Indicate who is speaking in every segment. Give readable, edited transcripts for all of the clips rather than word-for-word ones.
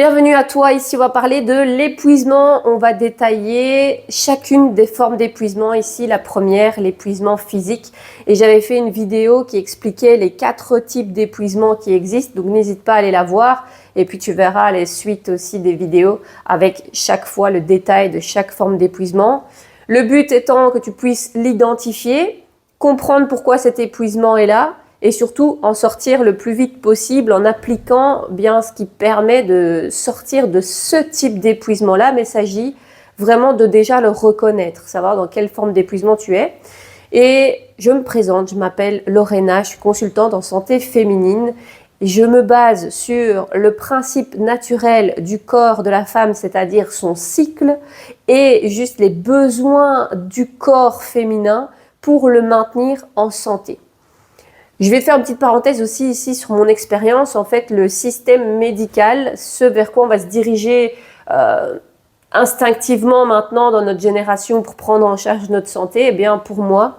Speaker 1: Bienvenue à toi, ici on va parler de l'épuisement, on va détailler chacune des formes d'épuisement. Ici la première, l'épuisement physique, et j'avais fait une vidéo qui expliquait les 4 types d'épuisement qui existent, donc n'hésite pas à aller la voir et puis tu verras les suites aussi des vidéos avec chaque fois le détail de chaque forme d'épuisement. Le but étant que tu puisses l'identifier, comprendre pourquoi cet épuisement est là, et surtout en sortir le plus vite possible en appliquant bien ce qui permet de sortir de ce type d'épuisement-là, mais il s'agit vraiment de déjà le reconnaître, savoir dans quelle forme d'épuisement tu es. Et je me présente, je m'appelle Lorena, je suis consultante en santé féminine. Je me base sur le principe naturel du corps de la femme, c'est-à-dire son cycle, et juste les besoins du corps féminin pour le maintenir en santé. Je vais faire une petite parenthèse aussi ici sur mon expérience. En fait, le système médical, ce vers quoi on va se diriger instinctivement maintenant dans notre génération pour prendre en charge notre santé, eh bien pour moi,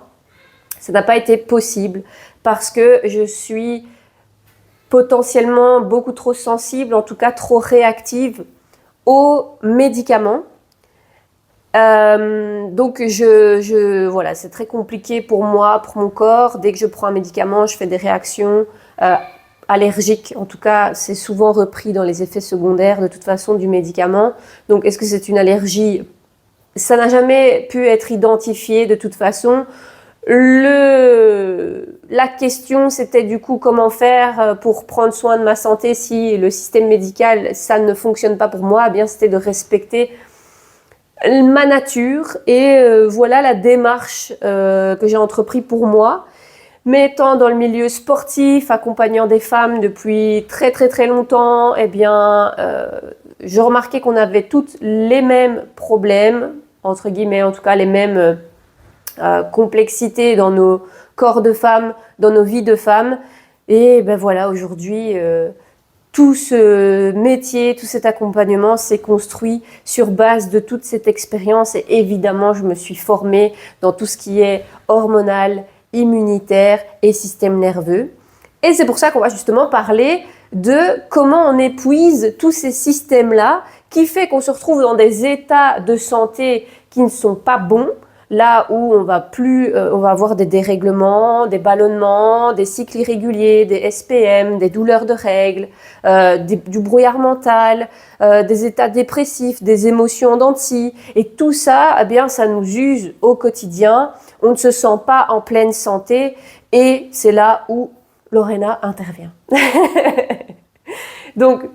Speaker 1: ça n'a pas été possible parce que je suis potentiellement beaucoup trop sensible, en tout cas trop réactive aux médicaments. Donc voilà, c'est très compliqué pour moi, pour mon corps. Dès que je prends un médicament, je fais des réactions allergiques. En tout cas, c'est souvent repris dans les effets secondaires de toute façon du médicament. Donc, est-ce que c'est une allergie? Ça n'a jamais pu être identifié de toute façon. La question, c'était du coup comment faire pour prendre soin de ma santé si le système médical, ça ne fonctionne pas pour moi. Eh bien, c'était de respecter ma nature et voilà la démarche que j'ai entreprise pour moi. Mais étant dans le milieu sportif, accompagnant des femmes depuis très très très longtemps, eh bien, je remarquais qu'on avait toutes les mêmes problèmes, entre guillemets, en tout cas les mêmes complexités dans nos corps de femmes, dans nos vies de femmes. Et ben voilà, aujourd'hui, tout ce métier, tout cet accompagnement s'est construit sur base de toute cette expérience et évidemment, je me suis formée dans tout ce qui est hormonal, immunitaire et système nerveux. Et c'est pour ça qu'on va justement parler de comment on épuise tous ces systèmes-là qui fait qu'on se retrouve dans des états de santé qui ne sont pas bons, là où on va avoir des dérèglements, des ballonnements, des cycles irréguliers, des SPM, des douleurs de règles, du brouillard mental, des états dépressifs, des émotions en dents de scie. Et tout ça, eh bien, ça nous use au quotidien. On ne se sent pas en pleine santé et c'est là où Lorena intervient. Donc,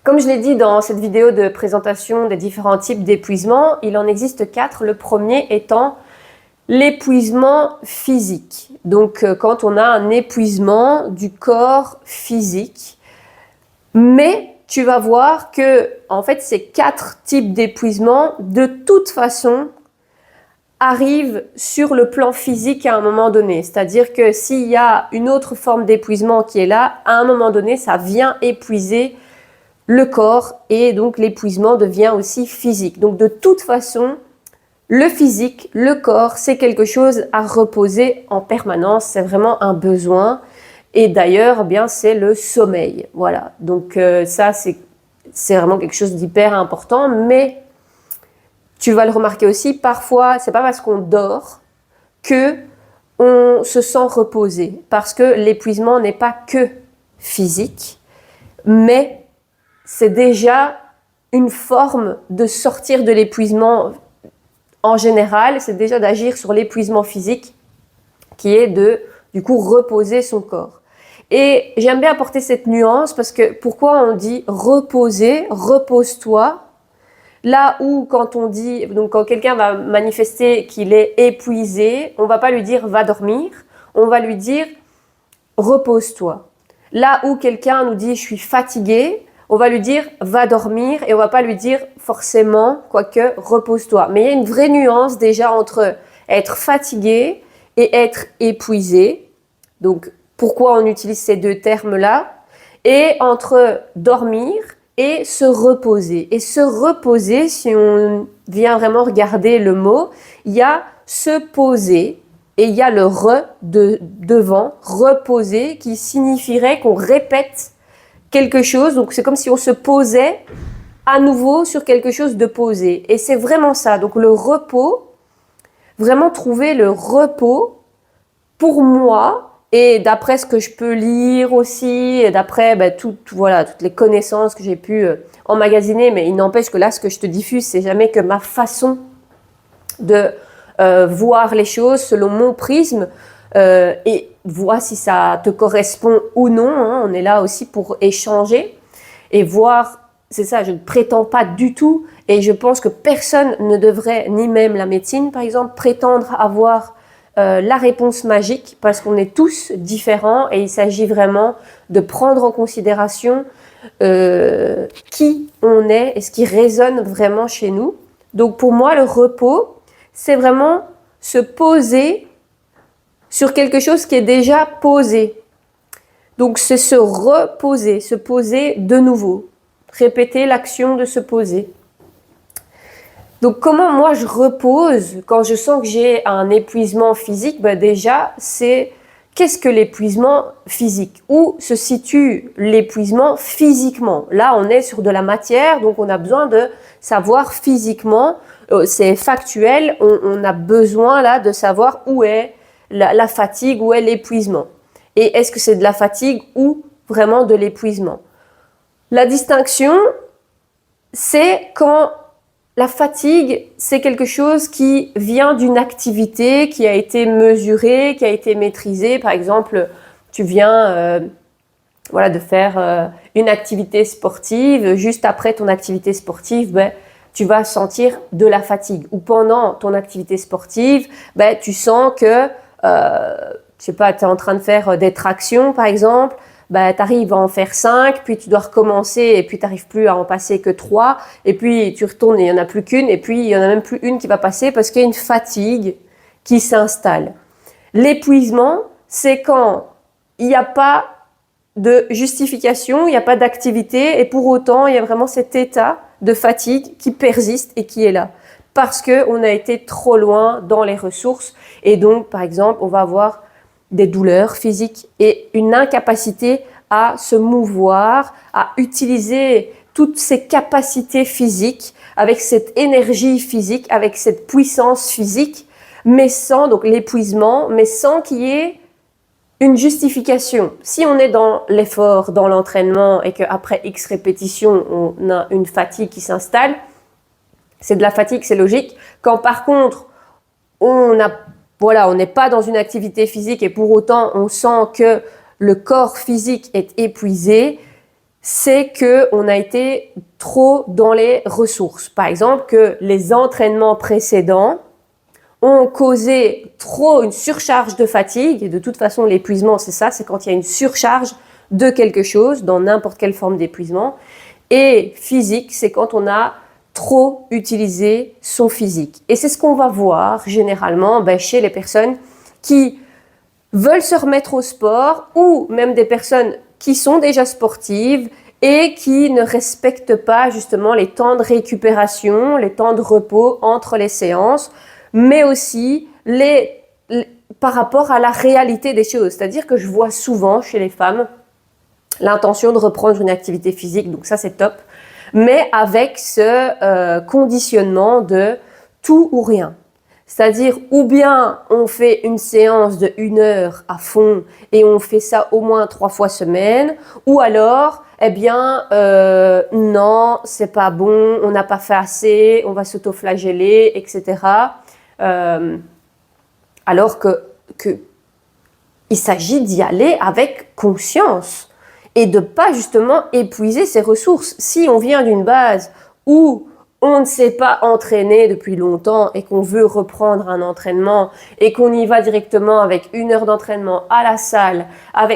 Speaker 1: comme je l'ai dit dans cette vidéo de présentation des différents types d'épuisement, il en existe 4. Le premier étant l'épuisement physique. Donc, quand on a un épuisement du corps physique. Mais tu vas voir que, en fait, ces 4 types d'épuisement, de toute façon, arrivent sur le plan physique à un moment donné. C'est-à-dire que s'il y a une autre forme d'épuisement qui est là, à un moment donné, ça vient épuiser le corps et donc l'épuisement devient aussi physique. Donc de toute façon, le physique, le corps, c'est quelque chose à reposer en permanence, c'est vraiment un besoin. Et d'ailleurs, eh bien c'est le sommeil. Voilà. Donc ça c'est vraiment quelque chose d'hyper important, mais tu vas le remarquer aussi, parfois, c'est pas parce qu'on dort que on se sent reposé, parce que l'épuisement n'est pas que physique, mais c'est déjà une forme de sortir de l'épuisement en général, c'est déjà d'agir sur l'épuisement physique qui est de, du coup, reposer son corps. Et j'aime bien apporter cette nuance parce que pourquoi on dit reposer, repose-toi, là où quand on dit, donc quand quelqu'un va manifester qu'il est épuisé, on va pas lui dire va dormir, on va lui dire repose-toi. Là où quelqu'un nous dit je suis fatigué, on va lui dire va dormir et on va pas lui dire forcément quoique repose-toi. Mais il y a une vraie nuance déjà entre être fatigué et être épuisé. Donc pourquoi on utilise ces 2 termes-là? Et entre dormir et se reposer. Et se reposer, si on vient vraiment regarder le mot, il y a se poser et il y a le devant, reposer, qui signifierait qu'on répète quelque chose. Donc c'est comme si on se posait à nouveau sur quelque chose de posé. Et c'est vraiment ça. Donc le repos, vraiment trouver le repos pour moi, et d'après ce que je peux lire aussi, et d'après voilà, toutes les connaissances que j'ai pu emmagasiner, mais il n'empêche que là, ce que je te diffuse, c'est jamais que ma façon de voir les choses selon mon prisme, et vois si ça te correspond ou non. Hein. On est là aussi pour échanger et voir. C'est ça, je ne prétends pas du tout, et je pense que personne ne devrait, ni même la médecine par exemple, prétendre avoir la réponse magique, parce qu'on est tous différents et il s'agit vraiment de prendre en considération qui on est et ce qui résonne vraiment chez nous. Donc pour moi, le repos, c'est vraiment se poser sur quelque chose qui est déjà posé. Donc c'est se reposer, se poser de nouveau. Répéter l'action de se poser. Donc comment moi je repose quand je sens que j'ai un épuisement physique? Déjà, c'est qu'est-ce que l'épuisement physique? Où se situe l'épuisement physiquement? Là, on est sur de la matière, donc on a besoin de savoir physiquement, c'est factuel, on a besoin là de savoir où est la fatigue, où est l'épuisement. Et est-ce que c'est de la fatigue ou vraiment de l'épuisement? La distinction, c'est quand la fatigue, c'est quelque chose qui vient d'une activité qui a été mesurée, qui a été maîtrisée. Par exemple, tu viens de faire une activité sportive. Juste après ton activité sportive, tu vas sentir de la fatigue. Ou pendant ton activité sportive, tu sens que, tu es en train de faire des tractions, par exemple. Tu arrives à en faire 5, puis tu dois recommencer, et puis tu n'arrives plus à en passer que 3, et puis tu retournes et il n'y en a plus qu'une, et puis il n'y en a même plus une qui va passer parce qu'il y a une fatigue qui s'installe. L'épuisement, c'est quand il n'y a pas de justification, il n'y a pas d'activité, et pour autant il y a vraiment cet état de fatigue qui persiste et qui est là. Parce qu'on a été trop loin dans les ressources, et donc par exemple on va avoir des douleurs physiques et une incapacité à se mouvoir, à utiliser toutes ces capacités physiques, avec cette énergie physique, avec cette puissance physique, mais sans, donc l'épuisement, mais sans qu'il y ait une justification. Si on est dans l'effort, dans l'entraînement, et qu'après X répétitions, on a une fatigue qui s'installe, c'est de la fatigue, c'est logique. Quand par contre, on n'est pas dans une activité physique et pour autant on sent que le corps physique est épuisé, c'est qu'on a été trop dans les ressources. Par exemple, que les entraînements précédents ont causé trop une surcharge de fatigue. Et de toute façon, l'épuisement, c'est ça, c'est quand il y a une surcharge de quelque chose, dans n'importe quelle forme d'épuisement. Et physique, c'est quand on a trop utiliser son physique. Et c'est ce qu'on va voir généralement chez les personnes qui veulent se remettre au sport, ou même des personnes qui sont déjà sportives et qui ne respectent pas justement les temps de récupération, les temps de repos entre les séances, mais aussi par rapport à la réalité des choses. C'est-à-dire que je vois souvent chez les femmes l'intention de reprendre une activité physique, donc ça c'est top, mais avec ce conditionnement de tout ou rien. C'est-à-dire, ou bien on fait une séance de 1 heure à fond et on fait ça au moins 3 fois semaine, ou alors, non, c'est pas bon, on n'a pas fait assez, on va s'autoflageller, etc. Alors que il s'agit d'y aller avec conscience et de pas justement épuiser ses ressources. Si on vient d'une base où on ne s'est pas entraîné depuis longtemps et qu'on veut reprendre un entraînement et qu'on y va directement avec 1 heure d'entraînement à la salle,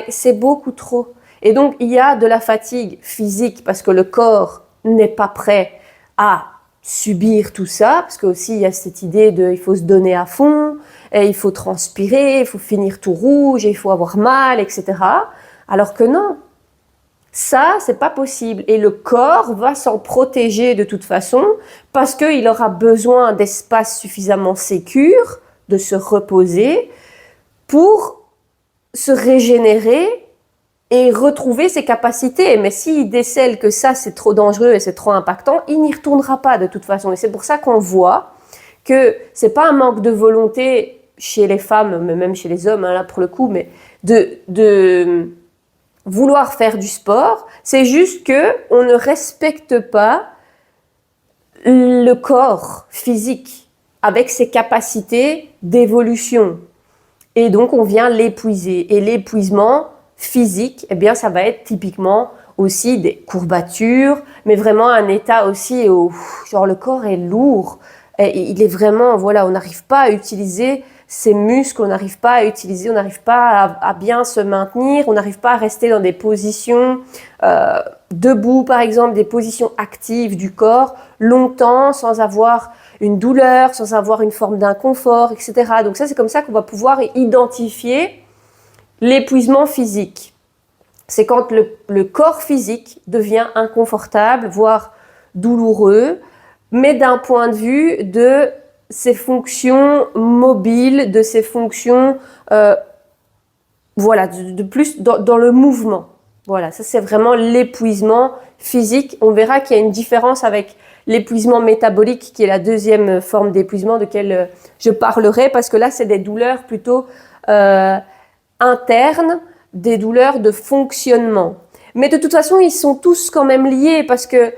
Speaker 1: c'est beaucoup trop. Et donc il y a de la fatigue physique parce que le corps n'est pas prêt à subir tout ça, parce qu'aussi il y a cette idée de il faut se donner à fond, et il faut transpirer, il faut finir tout rouge, et il faut avoir mal, etc. Alors que non, ça c'est pas possible, et le corps va s'en protéger de toute façon parce qu'il aura besoin d'espace suffisamment sécure, de se reposer pour se régénérer et retrouver ses capacités. Mais s'il décèle que ça, c'est trop dangereux et c'est trop impactant, il n'y retournera pas de toute façon. Et c'est pour ça qu'on voit que c'est pas un manque de volonté chez les femmes, mais même chez les hommes, hein, là pour le coup, mais de vouloir faire du sport. C'est juste que on ne respecte pas le corps physique avec ses capacités d'évolution. Et donc, on vient l'épuiser. Et l'épuisement physique, eh bien, ça va être typiquement aussi des courbatures, mais vraiment un état aussi où, genre, le corps est lourd. Et il est vraiment, voilà, on n'arrive pas à utiliser ses muscles, on n'arrive pas à utiliser, on n'arrive pas à bien se maintenir, on n'arrive pas à rester dans des positions debout, par exemple, des positions actives du corps, longtemps, sans avoir une douleur, sans avoir une forme d'inconfort, etc. Donc ça, c'est comme ça qu'on va pouvoir identifier l'épuisement physique. C'est quand le corps physique devient inconfortable, voire douloureux, mais d'un point de vue de ses fonctions mobiles, de ses fonctions, voilà, de plus dans le mouvement. Voilà, ça c'est vraiment l'épuisement physique. On verra qu'il y a une différence avec l'épuisement métabolique, qui est la deuxième forme d'épuisement de laquelle je parlerai, parce que là, c'est des douleurs plutôt internes, des douleurs de fonctionnement. Mais de toute façon, ils sont tous quand même liés, parce que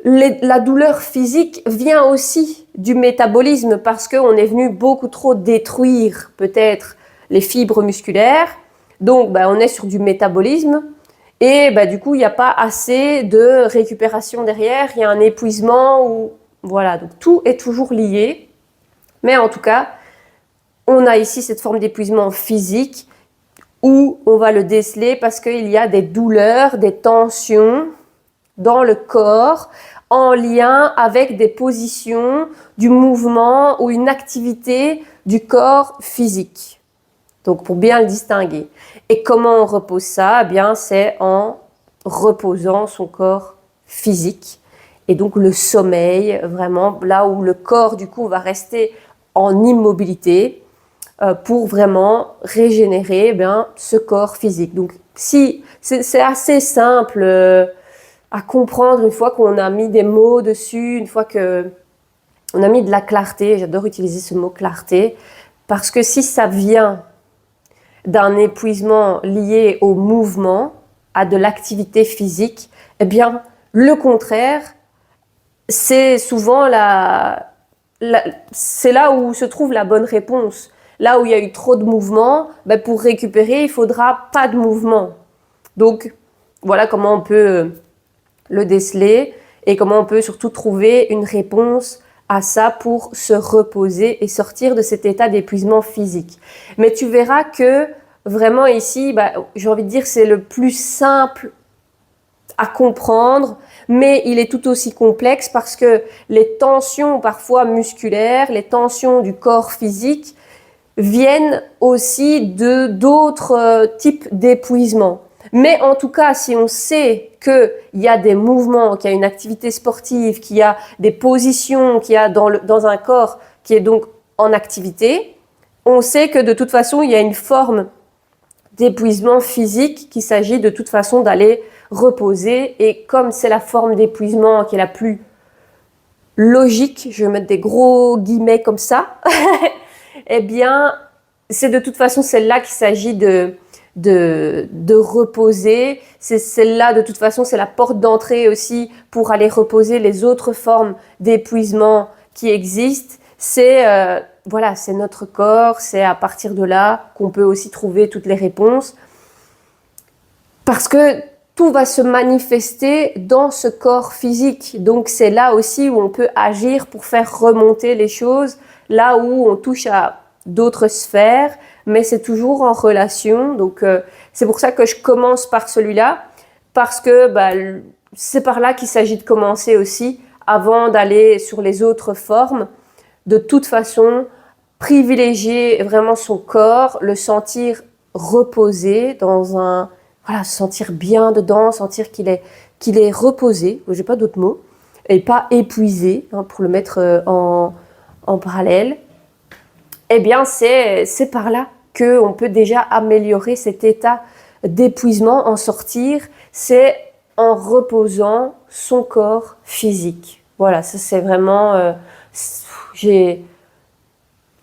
Speaker 1: la douleur physique vient aussi du métabolisme, parce qu'on est venu beaucoup trop détruire peut-être les fibres musculaires. Donc, on est sur du métabolisme. Et du coup, il n'y a pas assez de récupération derrière, il y a un épuisement. Voilà, donc tout est toujours lié. Mais en tout cas, on a ici cette forme d'épuisement physique où on va le déceler parce qu'il y a des douleurs, des tensions dans le corps en lien avec des positions du mouvement ou une activité du corps physique. Donc, pour bien le distinguer. Et comment on repose ça? Eh bien, c'est en reposant son corps physique. Et donc, le sommeil, vraiment, là où le corps, du coup, va rester en immobilité pour vraiment régénérer ce corps physique. Donc, si c'est assez simple à comprendre une fois qu'on a mis des mots dessus, une fois qu'on a mis de la clarté. J'adore utiliser ce mot clarté, parce que si ça vient d'un épuisement lié au mouvement, à de l'activité physique, eh bien, le contraire, c'est souvent c'est là où se trouve la bonne réponse. Là où il y a eu trop de mouvement, pour récupérer, il faudra pas de mouvement. Donc, voilà comment on peut le déceler et comment on peut surtout trouver une réponse à ça pour se reposer et sortir de cet état d'épuisement physique. Mais tu verras que vraiment ici, j'ai envie de dire, c'est le plus simple à comprendre, mais il est tout aussi complexe parce que les tensions parfois musculaires, les tensions du corps physique viennent aussi d'autres types d'épuisement. Mais en tout cas, si on sait qu'il y a des mouvements, qu'il y a une activité sportive, qu'il y a des positions, qu'il y a dans un corps qui est donc en activité, on sait que de toute façon, il y a une forme d'épuisement physique qu'il s'agit de toute façon d'aller reposer. Et comme c'est la forme d'épuisement qui est la plus logique, je vais mettre des gros guillemets comme ça, eh bien, c'est de toute façon celle-là qu'il s'agit de reposer. C'est celle-là, de toute façon, c'est la porte d'entrée aussi pour aller reposer les autres formes d'épuisement qui existent. C'est c'est notre corps, c'est à partir de là qu'on peut aussi trouver toutes les réponses. Parce que tout va se manifester dans ce corps physique. Donc c'est là aussi où on peut agir pour faire remonter les choses, là où on touche à d'autres sphères, mais c'est toujours en relation. Donc c'est pour ça que je commence par celui-là, parce que c'est par là qu'il s'agit de commencer aussi, avant d'aller sur les autres formes. De toute façon, privilégier vraiment son corps, le sentir reposé dans un... Voilà, se sentir bien dedans, sentir qu'il est reposé, j'ai pas d'autres mots, et pas épuisé, pour le mettre en parallèle. Eh bien, c'est par là qu'on peut déjà améliorer cet état d'épuisement, en sortir, c'est en reposant son corps physique. Voilà, ça c'est vraiment... c'est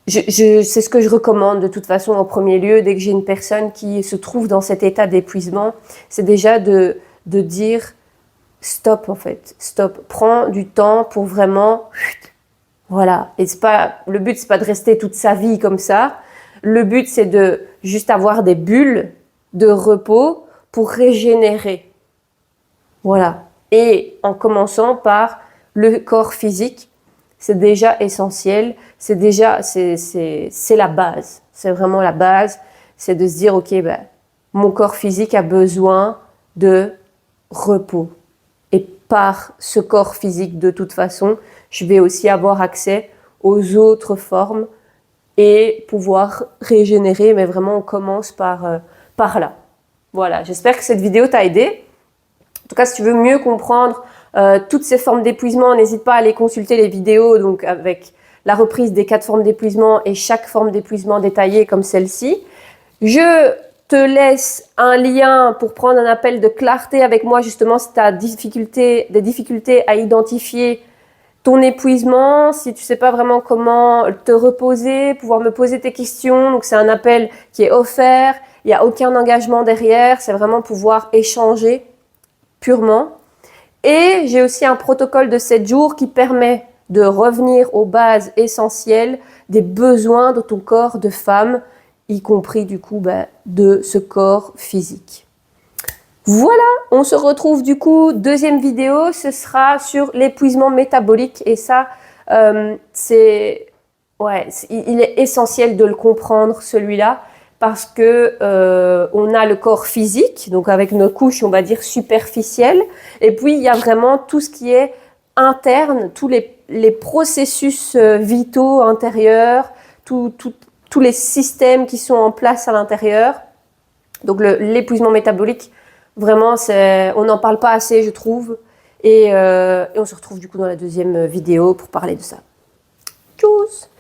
Speaker 1: ce que je recommande de toute façon en premier lieu, dès que j'ai une personne qui se trouve dans cet état d'épuisement, c'est déjà de dire stop en fait, stop, prends du temps pour vraiment... Voilà, et le but c'est pas de rester toute sa vie comme ça, le but c'est de juste avoir des bulles de repos pour régénérer. Voilà, et en commençant par le corps physique, c'est déjà essentiel, c'est la base, c'est vraiment la base, c'est de se dire ok, ben, mon corps physique a besoin de repos. Et par ce corps physique, de toute façon, je vais aussi avoir accès aux autres formes et pouvoir régénérer, mais vraiment on commence par là. Voilà, j'espère que cette vidéo t'a aidé. En tout cas, si tu veux mieux comprendre toutes ces formes d'épuisement, n'hésite pas à aller consulter les vidéos donc avec la reprise des 4 formes d'épuisement et chaque forme d'épuisement détaillée comme celle-ci. Je te laisse un lien pour prendre un appel de clarté avec moi justement si tu as des difficultés à identifier ton épuisement, si tu ne sais pas vraiment comment te reposer, pouvoir me poser tes questions. Donc c'est un appel qui est offert, il n'y a aucun engagement derrière, c'est vraiment pouvoir échanger purement. Et j'ai aussi un protocole de 7 jours qui permet de revenir aux bases essentielles des besoins de ton corps de femme, y compris du coup de ce corps physique. Voilà, on se retrouve du coup, deuxième vidéo, ce sera sur l'épuisement métabolique et ça, il est essentiel de le comprendre celui-là parce que on a le corps physique, donc avec nos couches on va dire superficielles, et puis il y a vraiment tout ce qui est interne, tous les processus vitaux intérieurs, tous les systèmes qui sont en place à l'intérieur. Donc l'épuisement métabolique, vraiment, on n'en parle pas assez, je trouve. Et on se retrouve du coup dans la deuxième vidéo pour parler de ça. Tchuss!